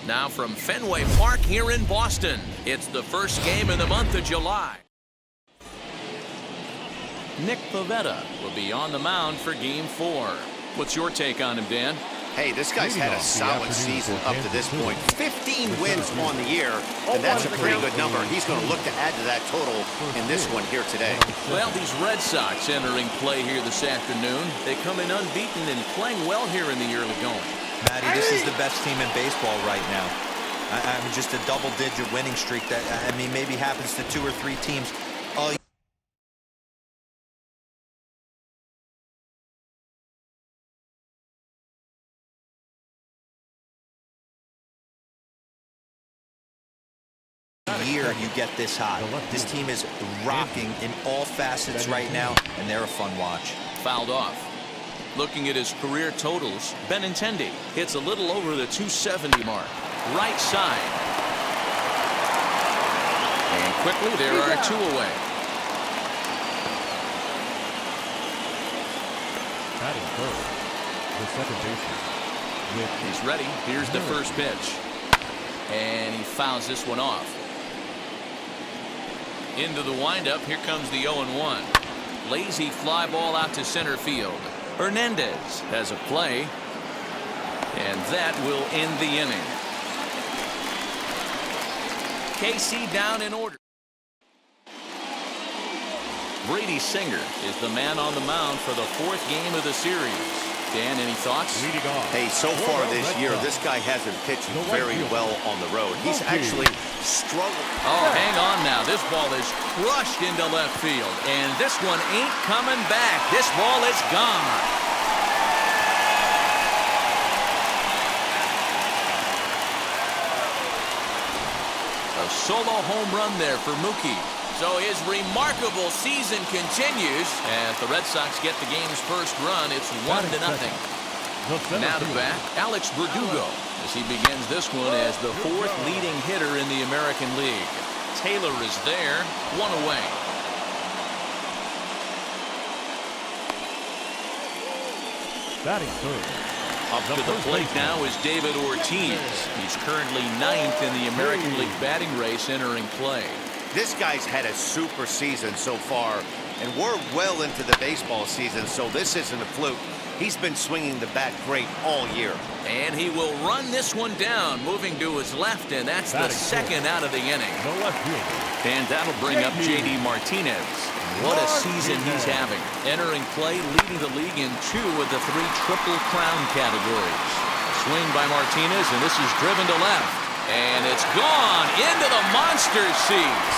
Now from Fenway Park here in Boston, it's the first game in the month of July. Nick Pivetta will be on the mound for Game 4. What's your take on him, Dan? Hey, this guy's had a solid season up to this point. 15 wins on the year, and that's a pretty good number. He's going to look to add to that total in this one here today. Well, these Red Sox entering play here this afternoon. They come in unbeaten and playing well here in the early going. Matty, this is the best team in baseball right now. I mean, just a double-digit winning streak that, I mean, maybe happens to 2 or 3 teams all year you get this hot. This team is rocking in all facets right now, and they're a fun watch. Fouled off. Looking at his career totals, Benintendi hits a little over the 270 mark. Right side. And quickly there are 2 away. Batting first, the second baseman. He's ready. Here's the first pitch. And he fouls this one off. Into the windup. Here comes the 0-1. Lazy fly ball out to center field. Hernandez has a play, and that will end the inning. KC down in order. Brady Singer is the man on the mound for the 4th game of the series. Dan, any thoughts? Hey, so far this year, this guy hasn't pitched very well on the road. He's actually struggled. Oh, hang on now. This ball is crushed into left field, and this one ain't coming back. This ball is gone. A solo home run there for Mookie. So his remarkable season continues as the Red Sox get the game's first run. It's 1-0. Now to bat, Alex Verdugo, as he begins this one as the 4th leading hitter in the American League. Taylor is there, 1 away. Batting third. Up to the plate now is David Ortiz. He's currently 9th in the American League batting race entering play. This guy's had a super season so far, and we're well into the baseball season, so this isn't a fluke. He's been swinging the bat great all year. And he will run this one down, moving to his left, and that's the 2nd out of the inning. And that'll bring up J.D. Martinez. What a season he's having. Entering play, leading the league in 2 of the 3 Triple Crown categories. Swing by Martinez, and this is driven to left. And it's gone into the monster seats.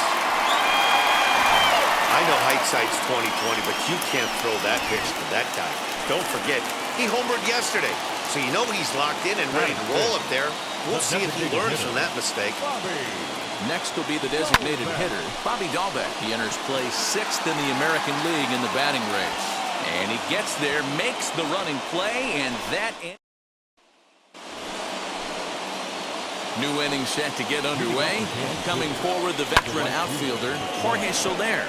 I know hindsight's 20/20, but you can't throw that pitch to that guy. Don't forget, he homered yesterday, so you know he's locked in and ready to roll up there. We'll see if he learns from that mistake. Next will be the designated hitter, Bobby Dahlbeck. He enters play 6th in the American League in the batting race. And he gets there, makes the running play, and that ends. New inning set to get underway. Coming forward, the veteran outfielder, Jorge Soler.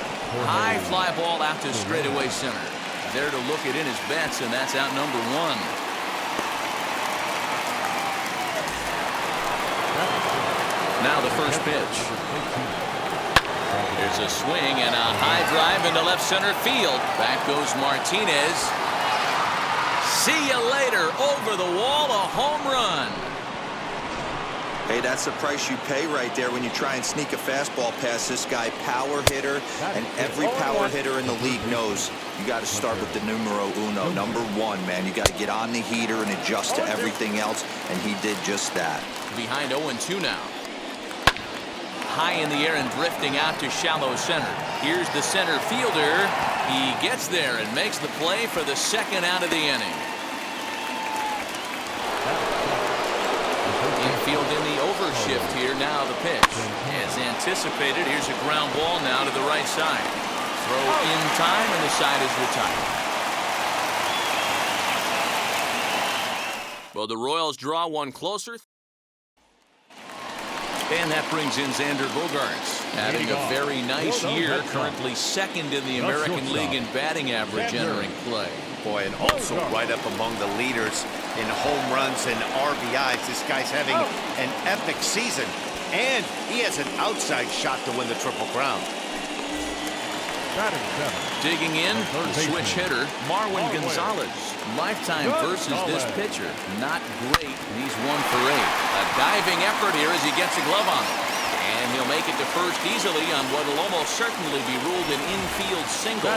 High fly ball out to straightaway center. There to look it in his bets, and that's out number 1. Now the first pitch. There's a swing and a high drive into left center field. Back goes Martinez. See you later. Over the wall, a home run. Hey, that's the price you pay right there when you try and sneak a fastball past this guy. Power hitter, and every power hitter in the league knows you got to start with the numero uno, number 1, man. You got to get on the heater and adjust to everything else, and he did just that. Behind 0-2 now. High in the air and drifting out to shallow center. Here's the center fielder. He gets there and makes the play for the 2nd out of the inning. Infield in the overshift here. Now the pitch. As anticipated, here's a ground ball now to the right side. Throw in time, and the side is retired. Well, the Royals draw one closer. And that brings in Xander Bogaerts, having a very nice year, currently 2nd in the American League in batting average entering play. Boy, and also right up among the leaders in home runs and RBIs. This guy's having an epic season, and he has an outside shot to win the Triple Crown. Digging in, the switch hitter, Marwin Gonzalez. Lifetime versus this pitcher. Not great. He's 1 for 8. A diving effort here as he gets a glove on it. And he'll make it to first easily on what will almost certainly be ruled an infield single.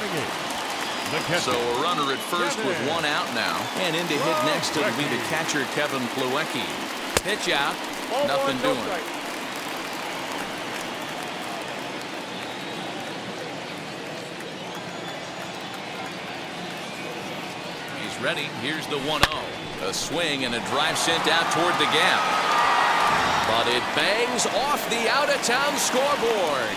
So a runner at first with 1 out now. And in to hit next will be the catcher, Kevin Plawecki. Pitch out. Nothing doing. Ready. Here's the 1-0. A swing and a drive sent out toward the gap. But it bangs off the out-of-town scoreboard.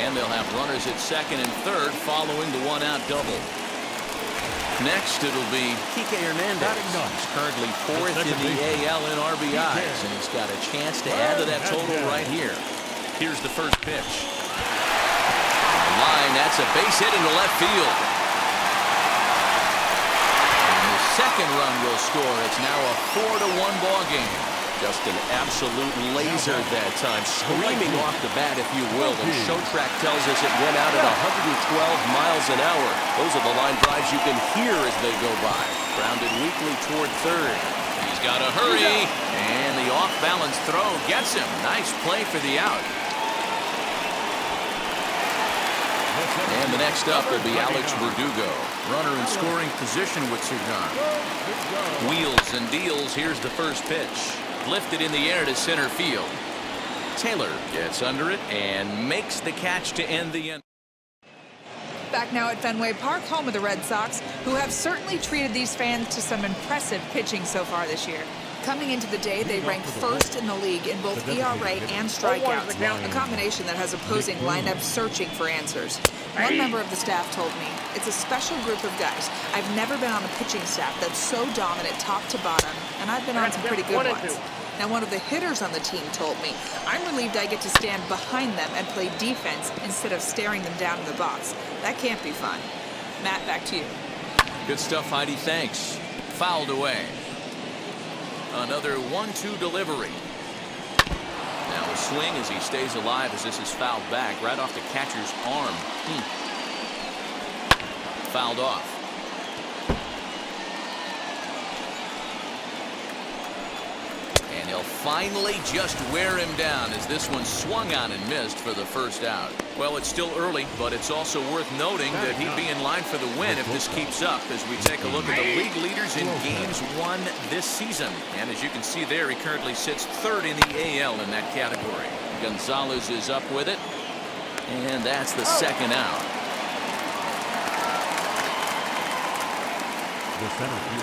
And they'll have runners at second and third following the 1-out double. Next, it'll be Kike Hernandez. He's currently 4th in the AL in RBIs, and he's got a chance to add to that total right here. Here's the first pitch. Line, that's a base hit into left field. Second run will score. It's now a 4-1 ball game. Just an absolute laser that time, screaming off the bat, if you will. And Show Track tells us it went out at 112 miles an hour. Those are the line drives you can hear as they go by. Grounded weakly toward third. He's got to hurry, and the off-balance throw gets him. Nice play for the out. And the next up will be Alex Verdugo. Runner in scoring position with Sergan. Wheels and deals. Here's the first pitch. Lifted in the air to center field. Taylor gets under it and makes the catch to end the inning. Back now at Fenway Park, home of the Red Sox, who have certainly treated these fans to some impressive pitching so far this year. Coming into the day, they rank first in the league in both ERA and strikeouts, a combination that has opposing lineups searching for answers. One member of the staff told me, it's a special group of guys. I've never been on a pitching staff that's so dominant top to bottom, and I've been on some pretty good ones. Now, one of the hitters on the team told me, I'm relieved I get to stand behind them and play defense instead of staring them down in the box. That can't be fun. Matt, back to you. Good stuff, Heidi. Thanks. Fouled away. Another 1-2 delivery. Now a swing as he stays alive as this is fouled back right off the catcher's arm. Fouled off. And he'll finally just wear him down as this one swung on and missed for the first out. Well, it's still early, but it's also worth noting that he'd be in line for the win if this keeps up as we take a look at the league leaders in games won this season. And as you can see there, he currently sits third in the AL in that category. Gonzalez is up with it, and that's the second out.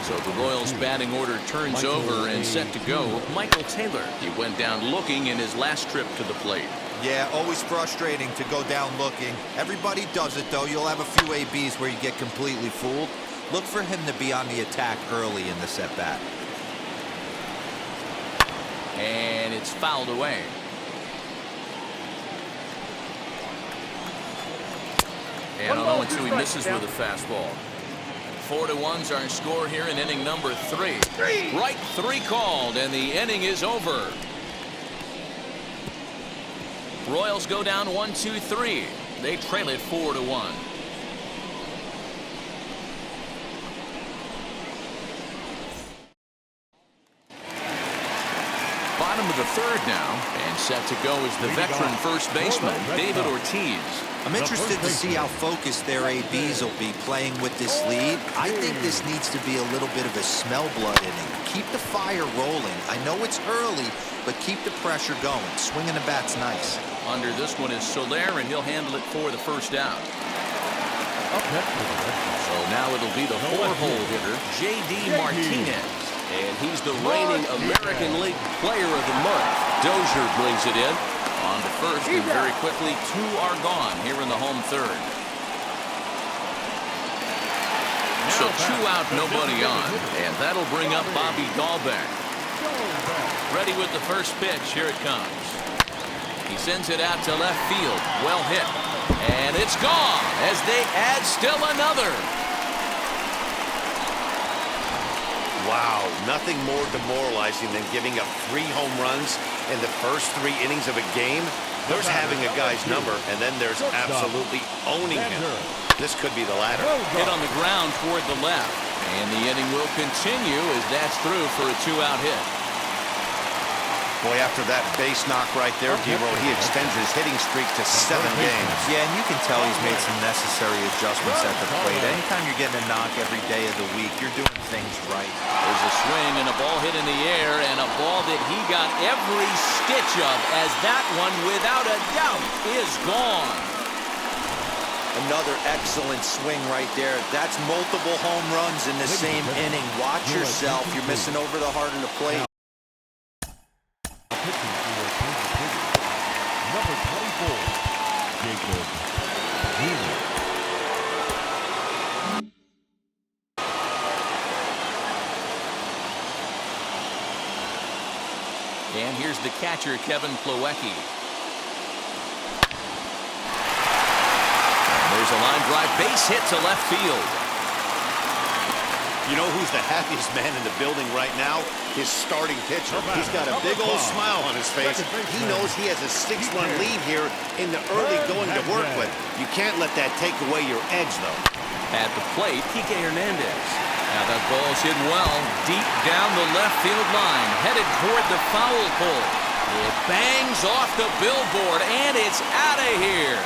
So the Royals batting order turns over and set to go. Michael Taylor, he went down looking in his last trip to the plate. Yeah, always frustrating to go down looking. Everybody does it, though. You'll have a few ABs where you get completely fooled. Look for him to be on the attack early in the set-bat. And it's fouled away. And on 0-2, he misses with a fastball. 4-1's our score here in inning number 3. Right 3 called, and the inning is over. Royals go down 1-2-3. They trail it 4-1. Bottom of the third now, and set to go is the veteran first baseman, David Ortiz. I'm interested to see how focused their ABs will be playing with this lead. I think this needs to be a little bit of a smell blood inning. Keep the fire rolling. I know it's early, but keep the pressure going. Swinging the bat's nice. Under this one is Soler, and he'll handle it for the first out. So now it'll be the 4-hole hitter, J.D. Martinez. And he's the reigning American League Player of the Month. Dozier brings it in. On to first, and very quickly, 2 are gone here in the home third. So 2 out, nobody on, and that'll bring up Bobby Dahlbeck. Ready with the first pitch. Here it comes. He sends it out to left field. Well hit, and it's gone as they add still another. Wow, nothing more demoralizing than giving up 3 home runs in the first 3 innings of a game. There's having a guy's number, and then there's absolutely owning him. This could be the latter. Hit on the ground toward the left. And the inning will continue as that's through for a 2-out hit. Boy, after that base knock right there, D-Roll, he extends his hitting streak to 7 games. Yeah, and you can tell he's made some necessary adjustments at the plate. Anytime you're getting a knock every day of the week, you're doing things right. There's a swing and a ball hit in the air, and a ball that he got every stitch of, as that one, without a doubt, is gone. Another excellent swing right there. That's multiple home runs in the same inning. Watch yourself. You're missing over the heart of the plate. Number 24, Jacob Healy. And here's the catcher, Kevin Plawecki. There's a line drive base hit to left field. You know who's the happiest man in the building right now? His starting pitcher. He's got a big old smile on his face. He knows he has a 6-run lead here in the early going to work with. You can't let that take away your edge, though. At the plate, Kike Hernandez. Now that ball's hit well, deep down the left field line, headed toward the foul pole. It bangs off the billboard, and it's out of here.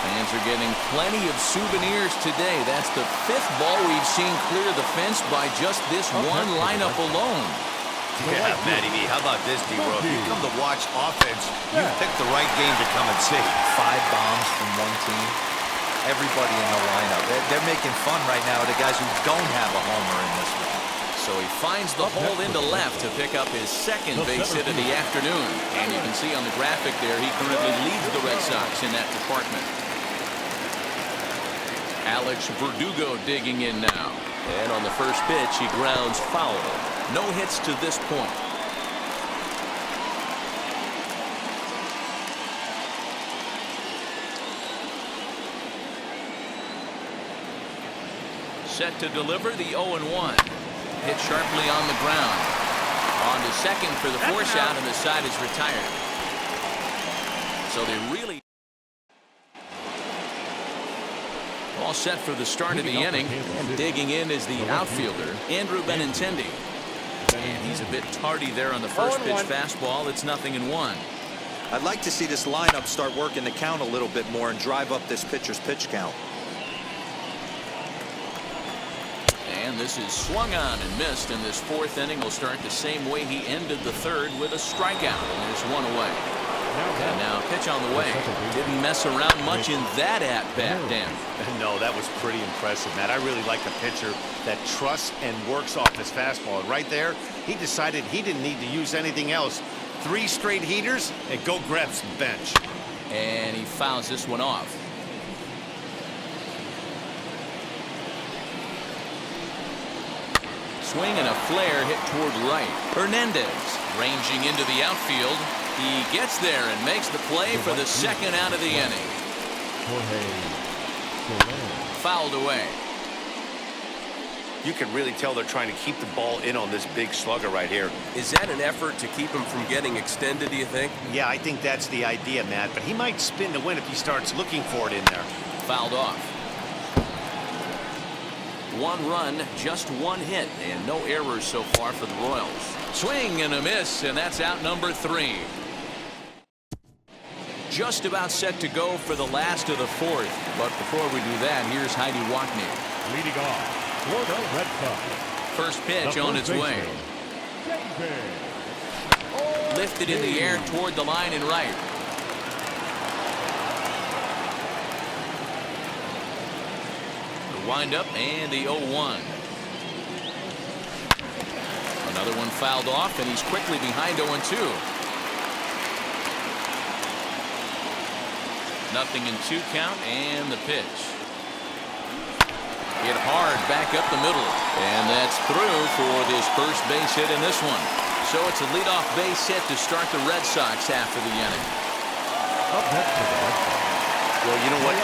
Fans are getting plenty of souvenirs today. That's the 5th ball we've seen clear the fence by just this one lineup alone. Yeah, Matty B, how about this, D-Roll? If you come to watch offense, you picked the right game to come and see. 5 bombs from one team. Everybody in the lineup. They're making fun right now of the guys who don't have a homer in this one. So he finds the hole into left to pick up his 2nd base hit of the afternoon. And you can see on the graphic there, he currently leads the Red Sox in that department. Alex Verdugo digging in now. And on the first pitch, he grounds foul. No hits to this point. Set to deliver the 0-1. Hit sharply on the ground. On to second for the force out, and the side is retired. So they really... All set for the start of the inning, and digging in is the outfielder, Andrew Benintendi. And he's a bit tardy there on the first pitch fastball. It's 0-1. I'd like to see this lineup start working the count a little bit more and drive up this pitcher's pitch count. And this is swung on and missed, and this 4th inning will start the same way he ended the 3rd, with a strikeout, and there's 1 away. And now pitch on the way. Didn't mess around much in that at-bat, Dan. No, that was pretty impressive, Matt. I really like a pitcher that trusts and works off his fastball. And right there, he decided he didn't need to use anything else. 3 straight heaters and go grab some bench. And he fouls this one off. Swing and a flare hit toward right. Hernandez ranging into the outfield. He gets there and makes the play for the 2nd out of the inning. Fouled away. You can really tell they're trying to keep the ball in on this big slugger right here. Is that an effort to keep him from getting extended, do you think? Yeah, I think that's the idea, Matt. But he might spin to win if he starts looking for it in there. Fouled off. 1 run, just 1 hit, and no errors so far for the Royals. Swing and a miss, and that's out number 3. Just about set to go for the last of the 4th. But before we do that, here's Heidi Watney. Leading off for the Red Sox. First pitch on its way. Lifted in the air toward the line and right. The windup and the 0-1. Another one fouled off, and he's quickly behind 0-2. 0-2 count, and the pitch. Hit hard back up the middle, and that's through for this first base hit in this one. So it's a leadoff base hit to start the Red Sox half of the inning. Up next for the Red Sox, Well, you know what?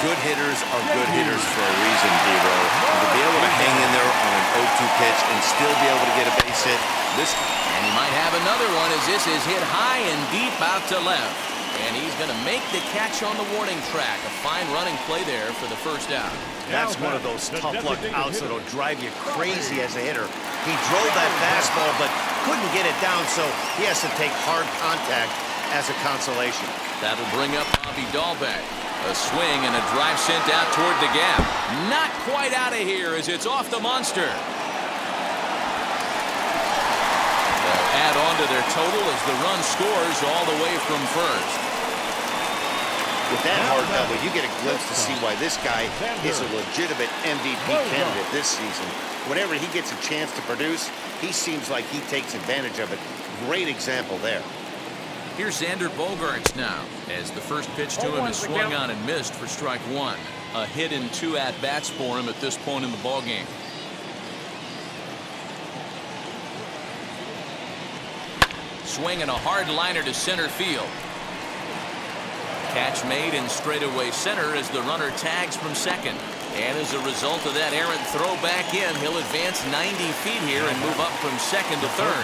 Good hitters are good hitters for a reason, Debo. And to be able to hang in there on an 0-2 pitch and still be able to get a base hit, and he might have another one as this is hit high and deep out to left. And he's going to make the catch on the warning track. A fine running play there for the first out. that's one of those tough luck outs that'll drive you crazy as a hitter. He drove that fastball but couldn't get it down, so he has to take hard contact as a consolation. That'll bring up Bobby Dahlbeck. A swing and a drive sent out toward the gap. Not quite out of here as it's off the monster. They'll add on to their total as the run scores all the way from first. With that hard double, you get a glimpse to see why this guy is a legitimate MVP candidate this season. Whenever he gets a chance to produce, he seems like he takes advantage of it. Great example there. Here's Xander Bogaerts now, as the first pitch to him is swung on and missed for strike one. A hit in 2 at-bats for him at this point in the ballgame. Swing and a hard liner to center field. Catch made in straightaway center as the runner tags from second. And as a result of that errant throw back in, he'll advance 90 feet here and move up from second to third.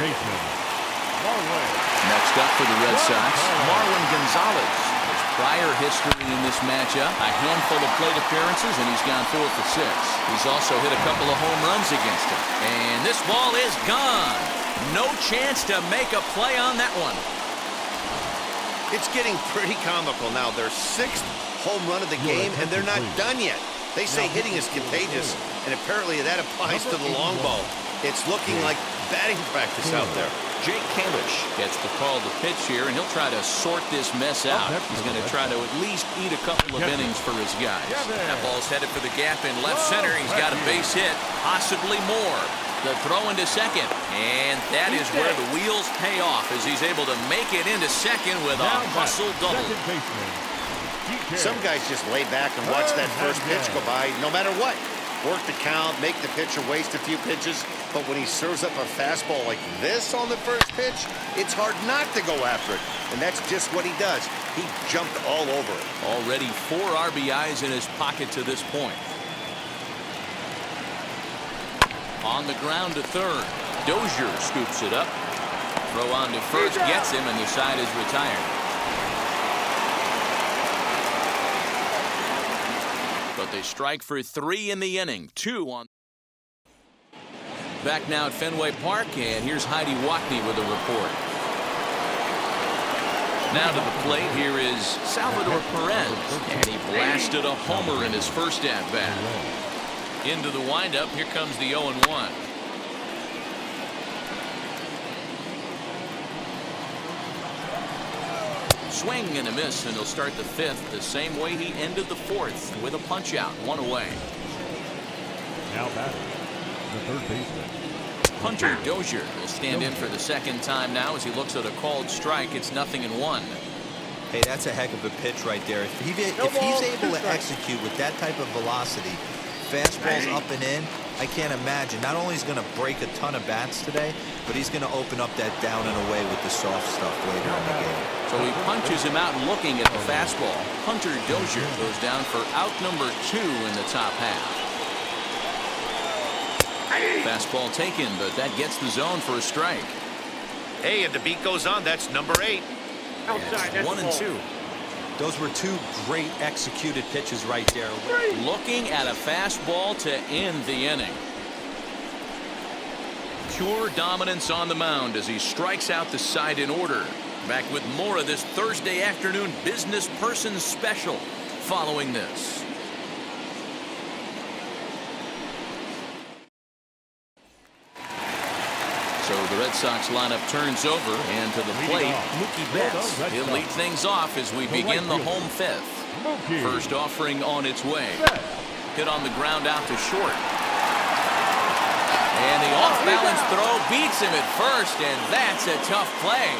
Next up for the Red Sox, Marwin Gonzalez. His prior history in this matchup, a handful of plate appearances, and he's gone 4 for 6. He's also hit a couple of home runs against him. And this ball is gone. No chance to make a play on that one. It's getting pretty comical now. Their 6th home run of the game, and they're not done yet. They say hitting is contagious, and apparently that applies to the long ball. It's looking like batting practice out there. Jake Kalish gets the call to pitch here, and he'll try to sort this mess out. He's going to try to at least eat a couple of innings for his guys. That ball's headed for the gap in left center. He's got a base hit, possibly more. The throw into second, and that is where the wheels pay off as he's able to make it into second with a hustle double. Some guys just lay back and watch that first pitch go by no matter what. Work the count, make the pitcher waste a few pitches, but when he serves up a fastball like this on the first pitch, it's hard not to go after it, and that's just what he does. He jumped all over it. Already 4 RBIs in his pocket to this point. On the ground to third. Dozier scoops it up. Throw on to first, gets him, and the side is retired. But they strike for 3 in the inning. 2 on. Back now at Fenway Park, and here's Heidi Wackney with a report. Now to the plate, here is Salvador Perez, and he blasted a homer in his first at-bat. Into the windup, here comes the 0-1. Swing and a miss, and he'll start the 5th the same way he ended the 4th with a punch out, 1 away. Now batting, the third baseman. Hunter Dozier will stand in for the 2nd time now as he looks at a called strike. It's 0-1. Hey, that's a heck of a pitch right there. If he's able to execute with that type of velocity, fastballs up and in, I can't imagine. Not only is he going to break a ton of bats today, but he's going to open up that down and away with the soft stuff later in the game. So he punches him out looking at the fastball. Hunter Dozier goes down for out number 2 in the top half. Fastball taken, but that gets the zone for a strike. Hey, and the beat goes on. That's number 8. Outside, 1 and 2. Those were 2 great executed pitches right there. Looking at a fastball to end the inning. Pure dominance on the mound as he strikes out the side in order. Back with more of this Thursday afternoon business person special following this. So the Red Sox lineup turns over, and to the plate, Mookie Betts. He'll lead things off as we begin the home 5th. First offering on its way. Hit on the ground out to short. And the off-balance throw beats him at first, and that's a tough play.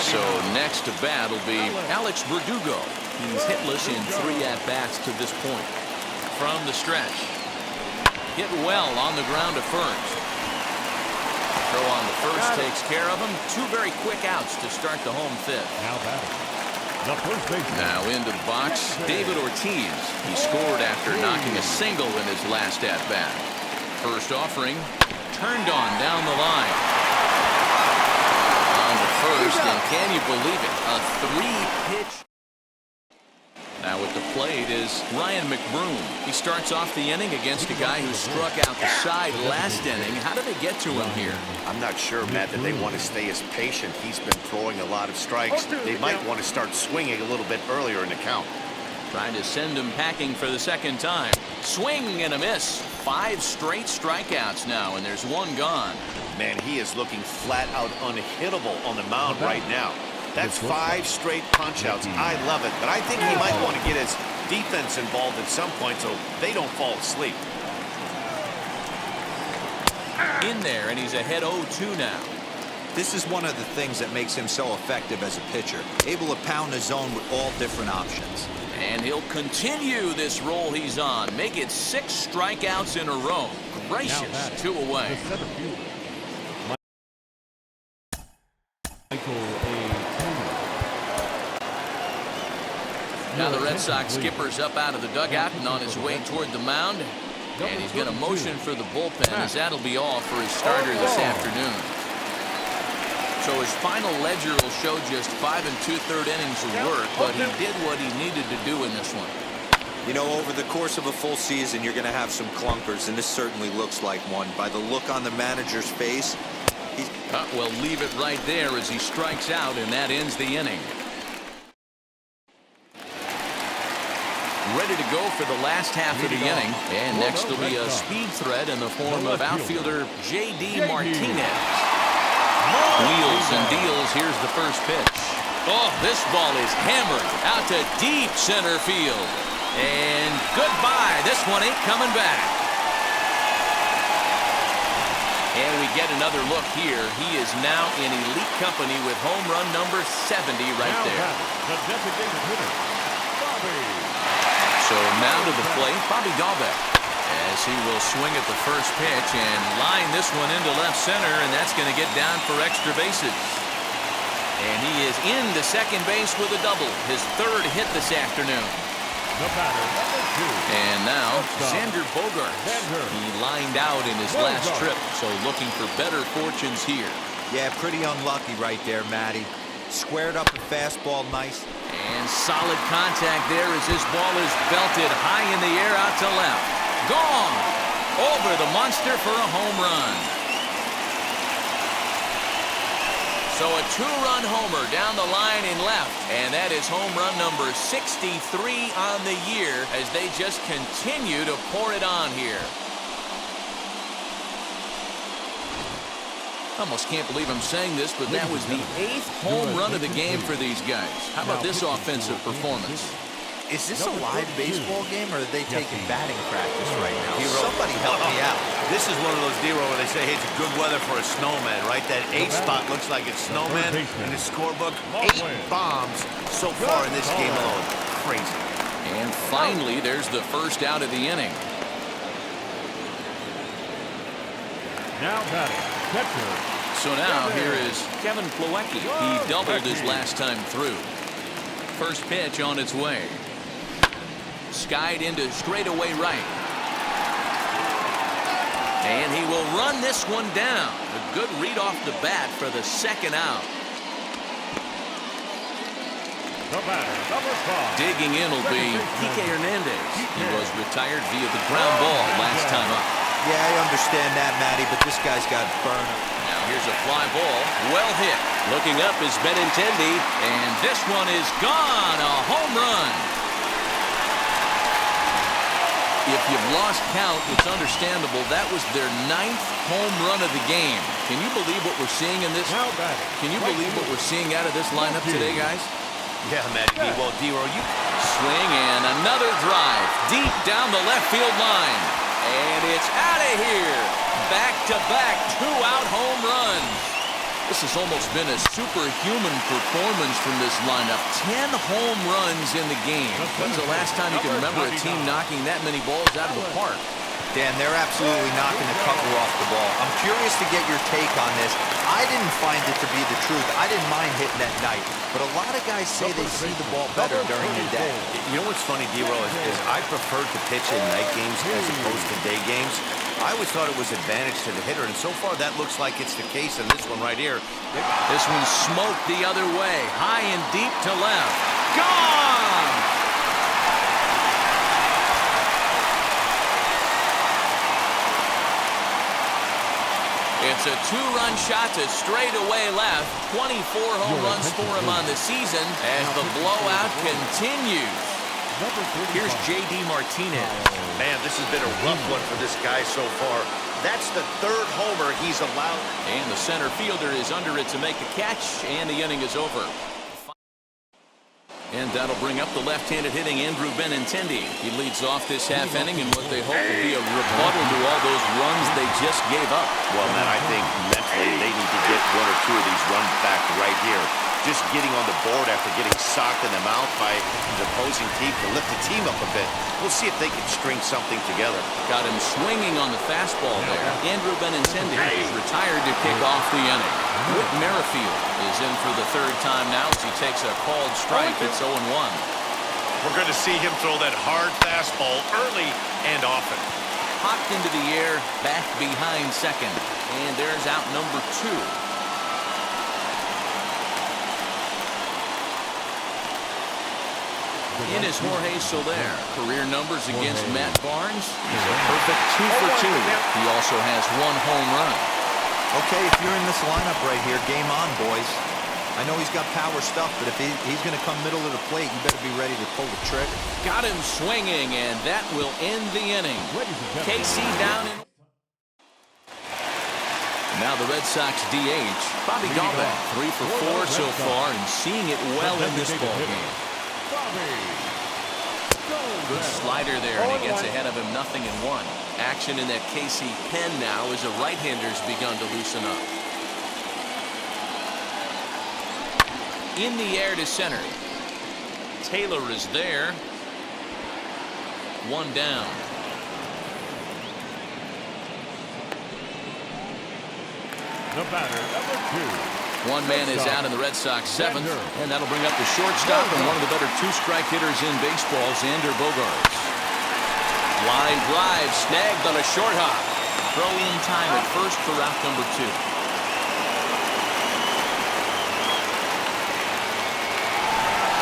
So next to bat will be Alex Verdugo. He's hitless in 3 at-bats to this point. From the stretch. Hit well on the ground to first. Throw on the first takes care of him. 2 very quick outs to start the home fifth. Now batting. The first baseman. Now into the box, David Ortiz. He scored after knocking a single in his last at-bat. First offering, turned on down the line. On to first, and can you believe it? A 3-pitch. Now at the plate is Ryan McBroom. He starts off the inning against a guy who struck out the side last inning. How did they get to him here? I'm not sure, Matt, that they want to stay as patient. He's been throwing a lot of strikes. They might want to start swinging a little bit earlier in the count. Trying to send him packing for the second time. Swing and a miss. 5 straight strikeouts now, and there's 1 gone. Man, he is looking flat out unhittable on the mound right now. That's 5 straight punch-outs. I love it, but I think he might want to get his defense involved at some point so they don't fall asleep. In there, and he's ahead 0-2 now. This is one of the things that makes him so effective as a pitcher, able to pound the zone with all different options. And he'll continue this roll he's on. Make it 6 strikeouts in a row. Gracious, 2 away. Now the Red Sox skipper's up out of the dugout and on his way toward the mound. And he's going to motion for the bullpen, as that'll be all for his starter this afternoon. So his final ledger will show just 5 2/3 innings of work, but he did what he needed to do in this one. You know, over the course of a full season, you're going to have some clunkers, and this certainly looks like one. By the look on the manager's face, he's... Well, leave it right there as he strikes out, and that ends the inning. Ready to go for the last half of the inning. And next will be a speed threat in the form of outfielder J.D. Martinez. Wheels and deals. Here's the first pitch. Oh, this ball is hammered out to deep center field. And goodbye. This one ain't coming back. And we get another look here. He is now in elite company with home run number 70 right there. The designated hitter, Bobby. So now to the plate, Bobby Dalbec, as he will swing at the first pitch and line this one into left center, and that's going to get down for extra bases. And he is into second base with a double, his 3rd hit this afternoon. The batter, number 2. And now, Xander Bogaerts. He lined out in his last trip, so looking for better fortunes here. Yeah, pretty unlucky right there, Matty. Squared up a fastball nice. And solid contact there as his ball is belted high in the air out to left. Gone! Over the monster for a home run. So a 2-run homer down the line in left. And that is home run number 63 on the year as they just continue to pour it on here. I almost can't believe I'm saying this, but that was the 8th home run of the game for these guys. How about this offensive performance? Is this a live baseball game, or are they taking batting practice right now? Somebody help me out. This is one of those deals where they say, hey, it's good weather for a snowman, right? That 8 spot looks like it's snowman in the scorebook. 8 bombs so far in this game alone. Crazy. And finally, there's the first out of the inning. Now batting, catcher. So now here is Kevin Plawecki. He doubled his last time through. First pitch on its way. Skied into straightaway right. And he will run this one down. A good read off the bat for the second out. The batter, number 5. Digging in will be Kike Hernandez. He was retired via the ground ball last time up. Yeah, I understand that, Matty, but this guy's got burn. Now here's a fly ball. Well hit. Looking up is Benintendi. And this one is gone. A home run. If you've lost count, it's understandable. That was their 9th home run of the game. Can you believe what we're seeing in this? Can you believe what we're seeing out of this lineup today, guys? Yeah, Matty B. Well, D-Roll, you swing and another drive deep down the left field line. And it's out of here. Back-to-back 2-out home runs. This has almost been a superhuman performance from this lineup. 10 home runs in the game. When's the last time you can remember a team knocking that many balls out of the park? Dan, they're absolutely knocking the cover off the ball. I'm curious to get your take on this. I didn't find it to be the truth. I didn't mind hitting at night. But a lot of guys say they see the ball better during the day. You know what's funny, D-Roll, is I prefer to pitch in night games as opposed to day games. I always thought it was advantage to the hitter, and so far that looks like it's the case in this one right here. This one smoked the other way, high and deep to left. Gone! It's a two-run shot to straightaway left. 24 home runs for him on the season as the blowout continues. Here's J.D. Martinez. Man, this has been a rough one for this guy so far. That's the third homer he's allowed. And the center fielder is under it to make the catch, and the inning is over. And that'll bring up the left-handed hitting Andrew Benintendi. He leads off this half inning in what they hope will be a rebuttal to all those runs they just gave up. Well, man, I think mentally they need to get one or two of these runs back right here. Just getting on the board after getting socked in the mouth by the opposing team to lift the team up a bit. We'll see if they can string something together. Got him swinging on the fastball there. Andrew Benintendi is retired to kick off the inning. Whit Merrifield is in for the third time now as he takes a called strike. It's 0-1. We're going to see him throw that hard fastball early and often. Popped into the air, back behind second. And there's out number 2. In is Jorge Soler. Career numbers against Matt Barnes. He's a perfect 2 for 2. He also has 1 home run. Okay, if you're in this lineup right here, game on, boys. I know he's got power stuff, but if he's going to come middle of the plate, you better be ready to pull the trigger. Got him swinging, and that will end the inning. KC down in... Now the Red Sox DH, Bobby Dalbec, 3 for 4 so far, and seeing it well in this ballgame. Good slider there, and he gets ahead of him, 0-1. Action in that KC pen now as a right-hander's begun to loosen up. In the air to center. Taylor is there. 1 down. The batter, number 2. One man is out in the Red Sox 7th, and that'll bring up the shortstop and one of the better 2-strike hitters in baseball, Xander Bogaerts. Line drive snagged on a short hop. Throw in time at first for out number 2.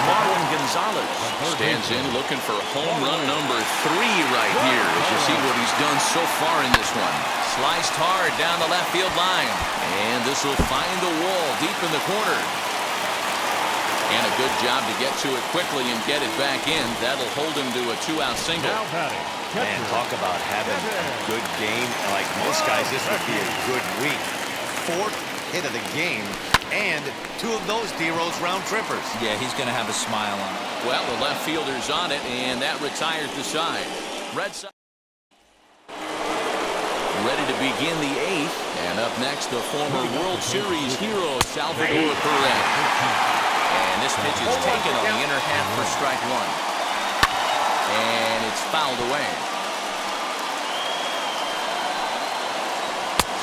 Marwin Gonzalez stands in looking for home run number 3 right here as you see what he's done so far in this one. Sliced hard down the left field line. And this will find the wall deep in the corner. And a good job to get to it quickly and get it back in. That'll hold him to a 2-out single. Man, talk about having a good game. Like most guys, this would be a good week. 4th hit of the game, and 2 of those D-Rose round trippers. Yeah, he's going to have a smile on it. Well, the left fielder's on it, and that retires the side. Red Sox ready to begin the 8th, and up next, the former World Series hero, Salvador Perez. And this pitch is taken on the inner half for strike 1. And it's fouled away.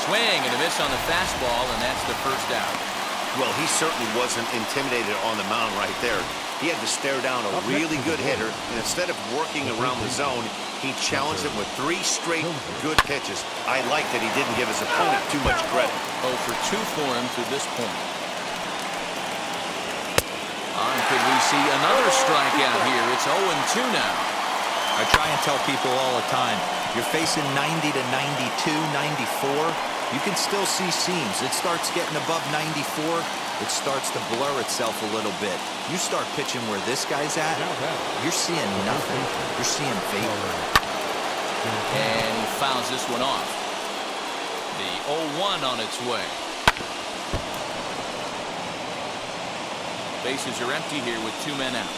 Swing and a miss on the fastball, and that's the first out. Well, he certainly wasn't intimidated on the mound right there. He had to stare down a really good hitter, and instead of working around the zone, he challenged him with 3 straight good pitches. I like that he didn't give his opponent too much credit. 0 for 2 for him to this point. Could we see another strikeout here? It's 0-2 now. I try and tell people all the time, you're facing 90 to 92, 94. You can still see seams. It starts getting above 94. It starts to blur itself a little bit. You start pitching where this guy's at, you're seeing nothing. You're seeing vapor. And he fouls this one off. The 0-1 on its way. Bases are empty here with 2 men out.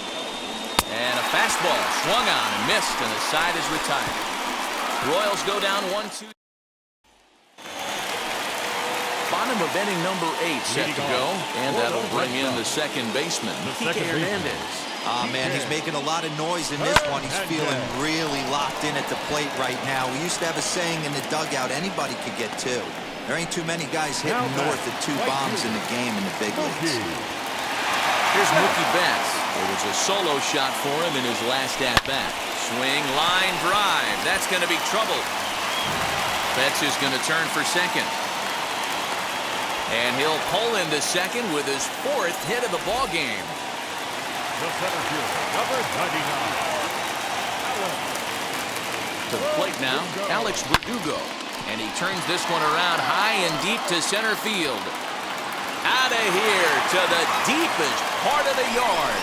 And a fastball swung on and missed, and the side is retired. Royals go down 1-2. Bottom of inning number 8 set to go, and that'll bring in the second baseman, Kike Hernandez. Man, he's making a lot of noise in this one. He's feeling really locked in at the plate right now. We used to have a saying in the dugout, anybody could get two. There ain't too many guys hitting north of 2 bombs in the game in the big leagues. Here's Mookie Betts. It was a solo shot for him in his last at-bat. Swing, line, drive. That's going to be trouble. Betts is going to turn for second. And he'll pull into second with his 4th hit of the ball game. The center fielder, number 99. To the plate now, Alex Verdugo. And he turns this one around high and deep to center field. Out of here to the deepest part of the yard.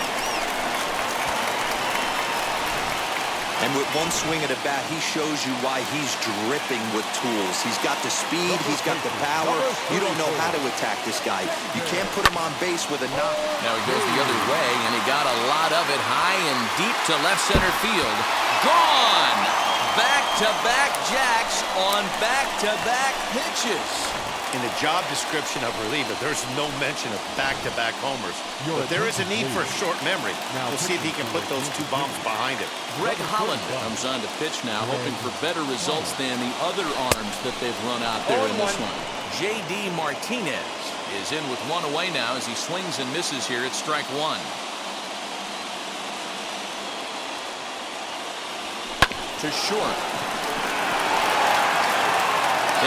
And with one swing of the bat, he shows you why he's dripping with tools. He's got the speed, he's got the power. You don't know how to attack this guy. You can't put him on base with a knock. Now he goes the other way, and he got a lot of it high and deep to left center field. Gone! Back-to-back jacks on back-to-back pitches. In the job description of reliever, there's no mention of back-to-back homers. But there is a need for a short memory. We'll see if he can put those 2 bombs behind him. Greg Holland comes on to pitch now, hoping for better results than the other arms that they've run out there in this one. J.D. Martinez is in with 1 away now as he swings and misses here at strike 1. To short.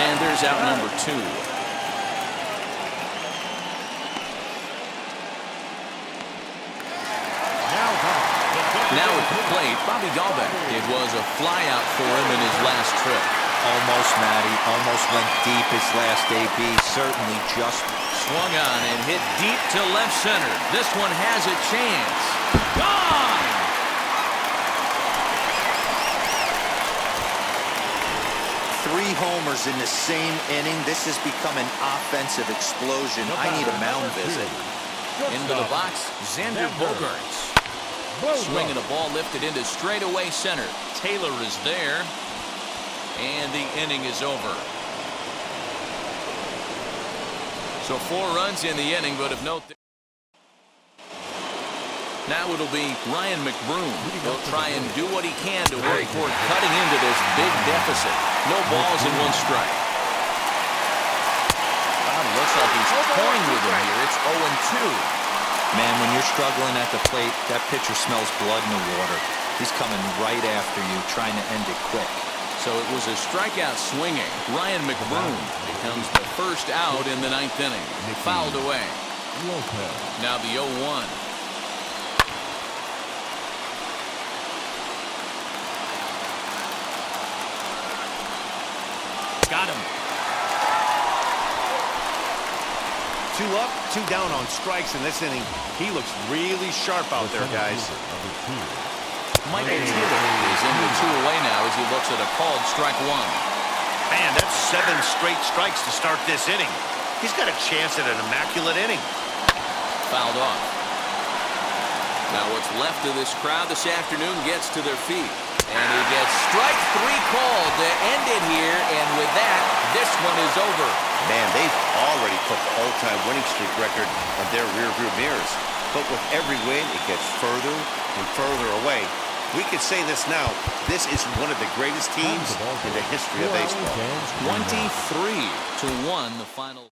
And there's out number 2. Now at the plate, Bobby Dahlbeck. It was a flyout for him in his last trip. Almost, Matty. Almost went deep his last AB. Certainly just swung on and hit deep to left center. This one has a chance. Gone! 3 homers in the same inning. This has become an offensive explosion. I need a mound visit. Into the box, Xander Bogaerts. Swinging a ball lifted into straightaway center. Taylor is there. And the inning is over. So 4 runs in the inning, but of note. Now it'll be Ryan McBroom. He'll try and do what he can to work toward cutting into this big deficit. No balls and 1 strike. Looks like he's toying with him here. It's 0-2. Man, when you're struggling at the plate, that pitcher smells blood in the water. He's coming right after you, trying to end it quick. So it was a strikeout swinging. Ryan McBroom becomes the first out in the 9th inning. Fouled away. Now the 0-1. Got him. 2 up, 2 down on strikes in this inning. He looks really sharp out there, guys. Michael Taylor is in with 2 away now as he looks at a called strike 1. Man, that's 7 straight strikes to start this inning. He's got a chance at an immaculate inning. Fouled off. Now what's left of this crowd this afternoon gets to their feet. And he gets strike 3 called to end it here. And with that, this one is over. Man, they've already put the all-time winning streak record on their rearview mirrors. But with every win, it gets further and further away. We could say this now. This is one of the greatest teams in the history of baseball. 23-1 the final.